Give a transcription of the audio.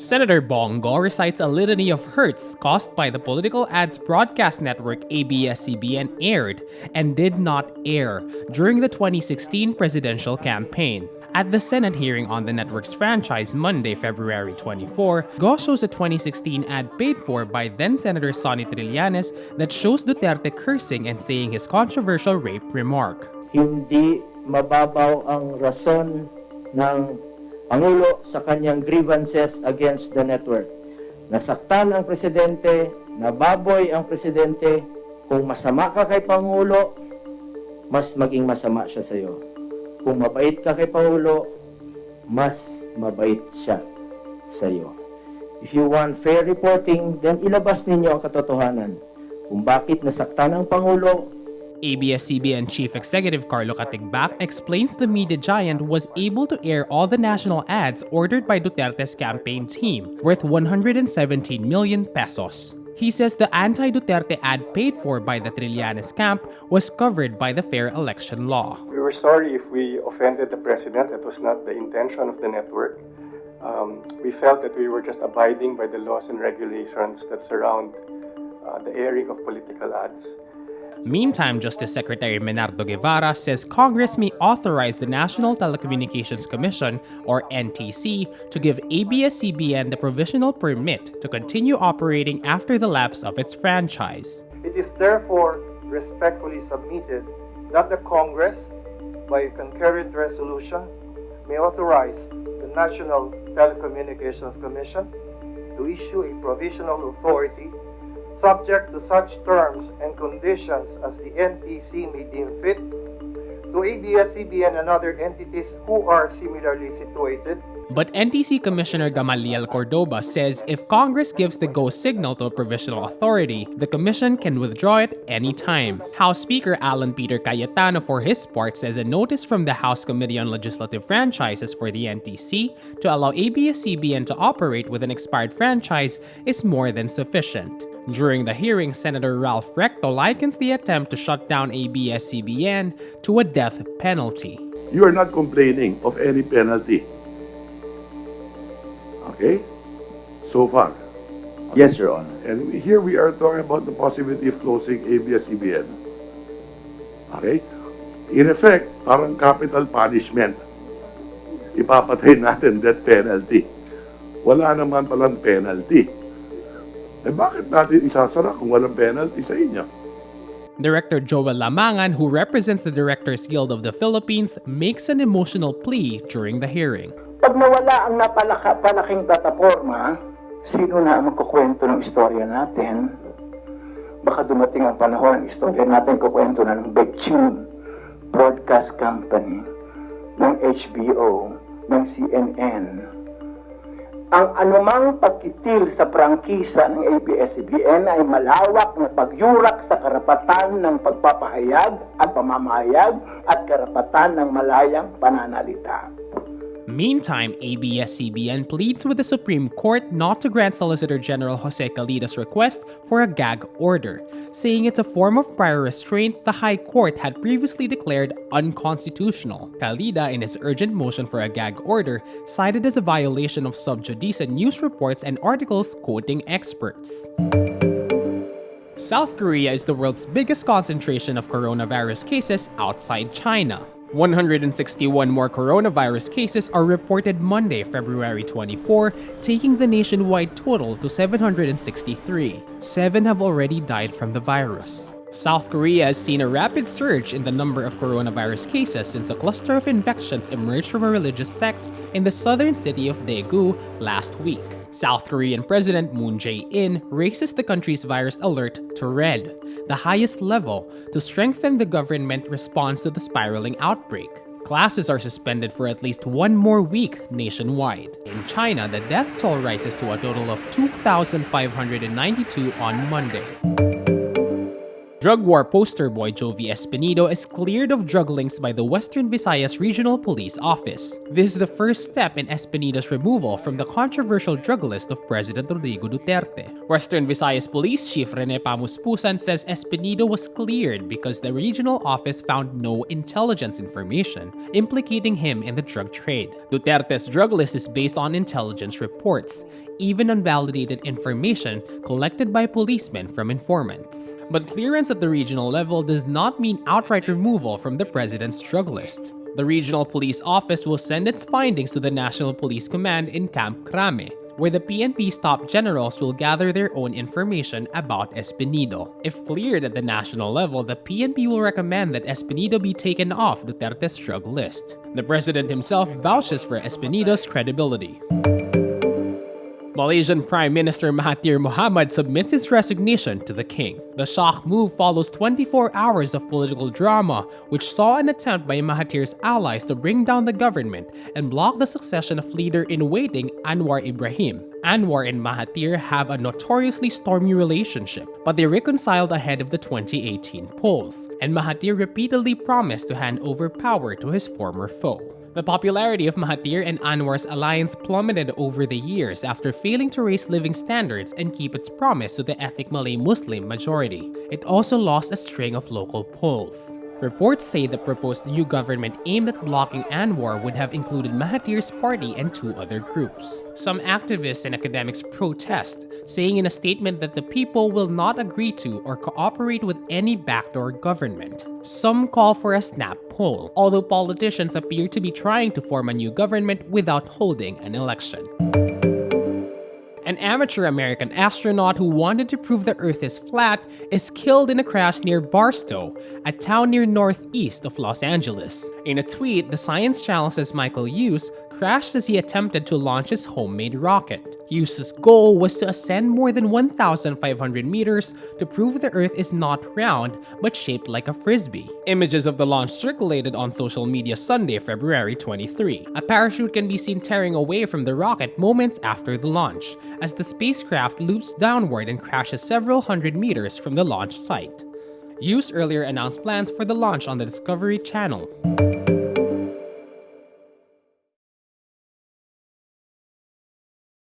Senator Bongo recites a litany of hurts caused by the political ads broadcast network ABS-CBN aired and did not air during the 2016 presidential campaign. At the Senate hearing on the network's franchise Monday, February 24, Go shows a 2016 ad paid for by then-Senator Sonny Trillanes that shows Duterte cursing and saying his controversial rape remark. Hindi mababaw ang rason ng Pangulo sa kanyang grievances against the network. Nasaktan ang presidente, nababoy ang presidente. Kung masama ka kay Pangulo, mas maging masama siya sa iyo. Kung mabait ka kay Pangulo, mas mabait siya sa iyo. If you want fair reporting, then ilabas ninyo ang katotohanan. Kung bakit nasaktan ang Pangulo. ABS-CBN Chief Executive Carlo Katigbak explains the media giant was able to air all the national ads ordered by Duterte's campaign team, worth 117 million pesos. He says the anti-Duterte ad paid for by the Trillanes camp was covered by the fair election law. We were sorry if we offended the president. That was not the intention of the network. We felt that we were just abiding by the laws and regulations that surround the airing of political ads. Meantime, Justice Secretary Menardo Guevara says Congress may authorize the National Telecommunications Commission, or NTC, to give ABS-CBN the provisional permit to continue operating after the lapse of its franchise. It is therefore respectfully submitted that the Congress, by concurrent resolution, may authorize the National Telecommunications Commission to issue a provisional authority subject to such terms and conditions as the NTC may deem fit, to ABS-CBN and other entities who are similarly situated. But NTC Commissioner Gamaliel Cordoba says if Congress gives the go signal to a provisional authority, the Commission can withdraw it anytime. House Speaker Alan Peter Cayetano, for his part, says a notice from the House Committee on Legislative Franchises for the NTC to allow ABS-CBN to operate with an expired franchise is more than sufficient. During the hearing, Senator Ralph Recto likens the attempt to shut down ABS-CBN to a death penalty. You are not complaining of any penalty. Okay? So far. Okay. Yes, Your Honor. And here we are talking about the possibility of closing ABS-CBN. Okay? In effect, parang capital punishment. Ipapatay natin death penalty. Wala naman palang penalty. Eh bakit natin isasara kung walang penalty sa inyo? Director Joel Lamangan, who represents the Directors Guild of the Philippines, makes an emotional plea during the hearing. Pag nawala ang napalaking plataforma, sino na ang magkukwento ng istorya natin? Baka dumating ang panahon ng istorya natin kukwento na ng Beijing Broadcast Company, ng HBO, ng CNN. Ang anumang pagkitil sa prangkisa ng ABS-CBN ay malawak na pagyurak sa karapatan ng pagpapahayag at pamamahayag at karapatan ng malayang pananalita. Meantime, ABS-CBN pleads with the Supreme Court not to grant Solicitor General Jose Calida's request for a gag order, saying it's a form of prior restraint the High Court had previously declared unconstitutional. Calida, in his urgent motion for a gag order, cited as a violation of sub judice news reports and articles quoting experts. South Korea is the world's biggest concentration of coronavirus cases outside China. 161 more coronavirus cases are reported Monday, February 24, taking the nationwide total to 763. 7 have already died from the virus. South Korea has seen a rapid surge in the number of coronavirus cases since a cluster of infections emerged from a religious sect in the southern city of Daegu last week. South Korean President Moon Jae-in raises the country's virus alert to red, the highest level, to strengthen the government response to the spiraling outbreak. Classes are suspended for at least 1 more week nationwide. In China, the death toll rises to a total of 2,592 on Monday. Drug war poster boy Jovi Espenido is cleared of drug links by the Western Visayas Regional Police Office. This is the first step in Espenido's removal from the controversial drug list of President Rodrigo Duterte. Western Visayas Police Chief Rene Pamuspusan says Espenido was cleared because the regional office found no intelligence information implicating him in the drug trade. Duterte's drug list is based on intelligence reports. even unvalidated information collected by policemen from informants. But clearance at the regional level does not mean outright removal from the president's drug list. The regional police office will send its findings to the National Police Command in Camp Crame, where the PNP's top generals will gather their own information about Espenido. If cleared at the national level, the PNP will recommend that Espenido be taken off Duterte's drug list. The president himself vouches for Espenido's credibility. Malaysian Prime Minister Mahathir Mohamad submits his resignation to the king. The shock move follows 24 hours of political drama, which saw an attempt by Mahathir's allies to bring down the government and block the succession of leader-in-waiting Anwar Ibrahim. Anwar and Mahathir have a notoriously stormy relationship, but they reconciled ahead of the 2018 polls, and Mahathir repeatedly promised to hand over power to his former foe. The popularity of Mahathir and Anwar's alliance plummeted over the years after failing to raise living standards and keep its promise to the ethnic Malay Muslim majority. It also lost a string of local polls. Reports say the proposed new government aimed at blocking Anwar would have included Mahathir's party and 2 other groups. Some activists and academics protest, saying in a statement that the people will not agree to or cooperate with any backdoor government. Some call for a snap poll, although politicians appear to be trying to form a new government without holding an election. An amateur American astronaut who wanted to prove the Earth is flat is killed in a crash near Barstow, a town near northeast of Los Angeles. In a tweet, the science channel says Michael Hughes crashed as he attempted to launch his homemade rocket. Hughes' goal was to ascend more than 1,500 meters to prove the Earth is not round but shaped like a frisbee. Images of the launch circulated on social media Sunday, February 23. A parachute can be seen tearing away from the rocket moments after the launch, as the spacecraft loops downward and crashes several hundred meters from the launch site. Hughes earlier announced plans for the launch on the Discovery Channel.